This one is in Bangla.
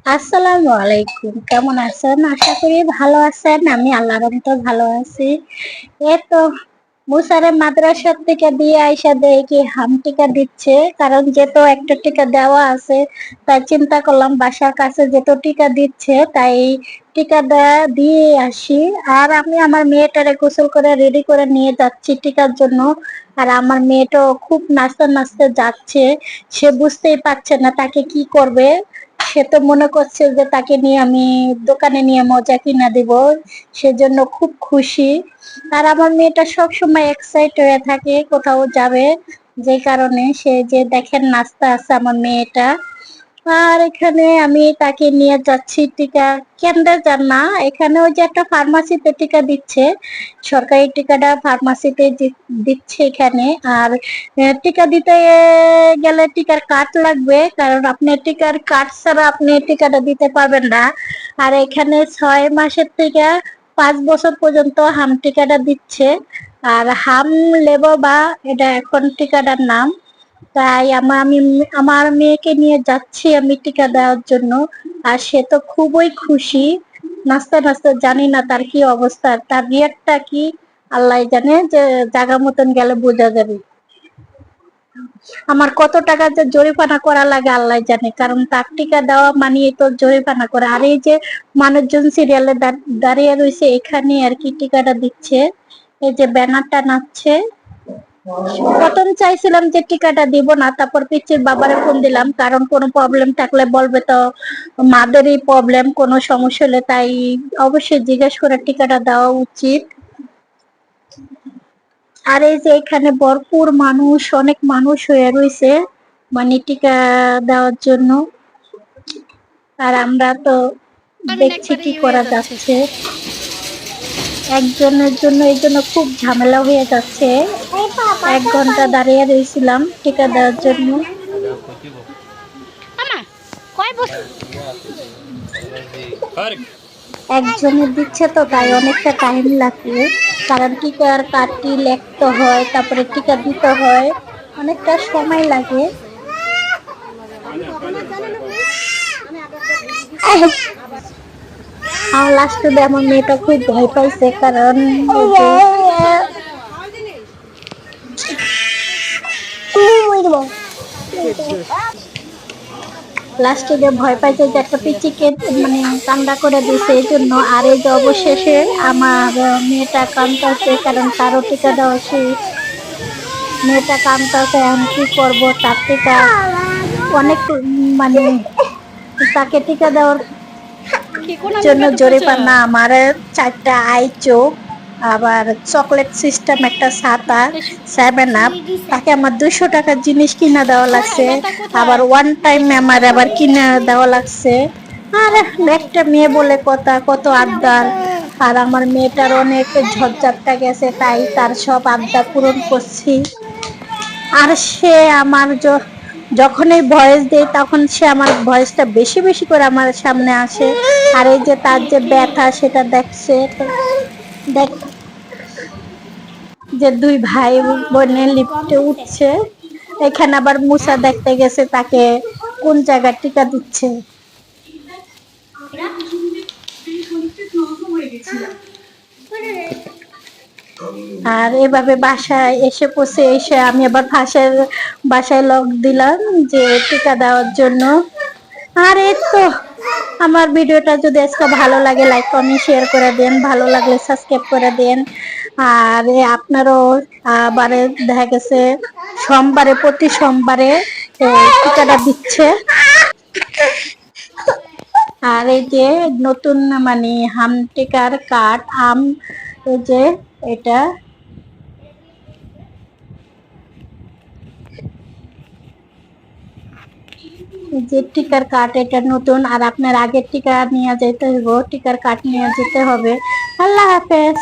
আসসালামু আলাইকুম, কেমন আছেন? আশা করি ভালো আছেন। আমি আল্লাহর রহমতে ভালো আছি। এই তো মুসারে মাদ্রাসার থেকে দিয়ে আইসা দেখি হাম টিকা দিচ্ছে, কারণ যেহেতু একটা টিকা দেওয়া আছে তাই চিন্তা করলাম বাসার কাছে যেহেতু টিকা দিচ্ছে তাই টিকাটা দিয়ে আসি। আর আমি আমার মেয়েটারে গোসল করে রেডি করে নিয়ে যাচ্ছি টিকার জন্য। আর আমার মেয়েটাও খুব নাচতে নাচতে যাচ্ছে, সে বুঝতেই পারছে না তাকে কি করবে। সে তো মনে করছে যে তাকে নিয়ে আমি দোকানে নিয়ে মজা কিনা দিব, সেজন্য খুব খুশি। আর আমার মেয়েটা সব সময় এক্সাইট হয়ে থাকে কোথাও যাবে, যে কারণে সে যে দেখেন নাচতে আছে আমার মেয়েটা। আর এখানে আমি তাকে নিয়ে যাচ্ছি টিকা কেন্দ্রে, যান না, এখানে ওই যে একটা ফার্মাসিতে টিকা দিচ্ছে, সরকারি টিকাটা ফার্মাসিতে দিচ্ছে এখানে। আর টিকা দিতে গেলে টিকার কার্ড লাগবে, কারণ আপনি টিকার কার্ড ছাড়া আপনি টিকাটা দিতে পারবেন না। আর এখানে 6 মাসের থেকে 5 বছর পর্যন্ত হাম টিকাটা দিচ্ছে। আর হাম লেবো বা এটা এখন টিকাটার নাম। তাই আমি আমার মেয়েকে নিয়ে যাচ্ছি আমি টিকা দেওয়ার জন্য। আর সে তো খুবই খুশি, নাচতে নাচতে, জানি না তার কি অবস্থা, তার রিয়াক্টটা কি আল্লাহ জানে, যে জায়গা মতন গেলে বোঝা যাবে। আমার কত টাকা যে জরিমানা করা লাগে আল্লাহ জানে, কারণ তার টিকা দেওয়া মানে তো জরিমানা করা। আর এই যে মানুষজন সিরিয়ালে দাঁড়িয়ে রয়েছে এখানে আর কি টিকাটা দিচ্ছে, এই যে ব্যানারটা নাচছে। প্রথম চাইছিলাম যে টিকাটা দিব না, তারপর পিচ্চির বাবারে ফোন দিলাম, কারণ কোনো প্রবলেম থাকলে বলবে তো মাদেরই প্রবলেম, কোনো সমস্যা হলে, তাই অবশ্যই জিজ্ঞেস করে টিকাটা দেওয়া উচিত। আর এই যে এখানে ভরপুর মানুষ, অনেক মানুষ হয়ে রয়েছে মানে টিকা দেওয়ার জন্য। আর আমরা তো দেখছি কি করা যাচ্ছে, একজনের জন্য এই জন্য খুব ঝামেলা হয়ে যাচ্ছে। 1 ঘন্টা দাঁড়িয়ে রয়েছিলাম টিকা দেওয়ার জন্য। একজনের দিচ্ছে তো তাই অনেকটা টাইম লাগে, কারণ টিকার কার্ডটি লিখতে হয়, তারপরে টিকা দিতে হয়, অনেকটা সময় লাগে। আমার লাস্টে আমার মেয়েটা খুব ভয় পাইছে, কারণ লাস্টে যে ভয় পাইছে যে একটা পিচিকে মানে কান্না করে দিছে এই জন্য। আর এই যে অবশেষে আমার মেয়েটা কান্দাছে, কারণ তারও টিকা দেওয়া শেষ। মেয়েটা কান্দাছে, আমি কি করবো, তার টিকা অনেক মানে তাকে টিকা দেওয়ার জন্য জরিমানা আমার 4টা আই চোখ, আবার চকলেট সিস্টেম একটা ছাতা, 7 আপ, তাকে আমার 200 টাকার জিনিস কিনা দেওয়া লাগছে। আবার ওয়ান টাইম আমার আবার কিনা দেওয়া লাগছে। আর একটা মেয়ে বলে কথা, কত আবদার। আর আমার মেয়েটার অনেক ঝড়ঝাপটা গেছে, তাই তার সব আবদার পূরণ করছি। আর সে আমার যখনই ভয়েস দেয় তখন সে আমার ভয়েসটা বেশি বেশি করে আমার সামনে আসে। আর এই যে তার যে ব্যথা সেটা দেখছে, দেখ যে 2 ভাই বোনের লিফটে উঠছে। এখানে আবার মুসা দেখতে গেছে তাকে কোন জায়গায় টিকা দিচ্ছে। আর এভাবে বাসায় এসে পৌঁছে এসে আমি আবার বাসায় লক দিলাম যে টিকা দেওয়ার জন্য। আর এই তো আমার ভিডিওটা যদি আজকে ভালো লাগে লাইক কমেন্ট শেয়ার করে দেন, ভালো লাগলে সাবস্ক্রাইব করে দেন। আর আপনারও বারে দেখা গেছে সোমবারে, প্রতি সোমবারে টিকাটা দিচ্ছে। আর এই যে নতুন মানে হাম টিকার কার্ড, এই যে এটা যে টিকার কার্ড, এটা নতুন। আর আপনার আগের টিকা নিয়ে যেতে হইব, টিকার কার্ড নিয়ে যেতে হবে। আল্লাহ হাফেজ।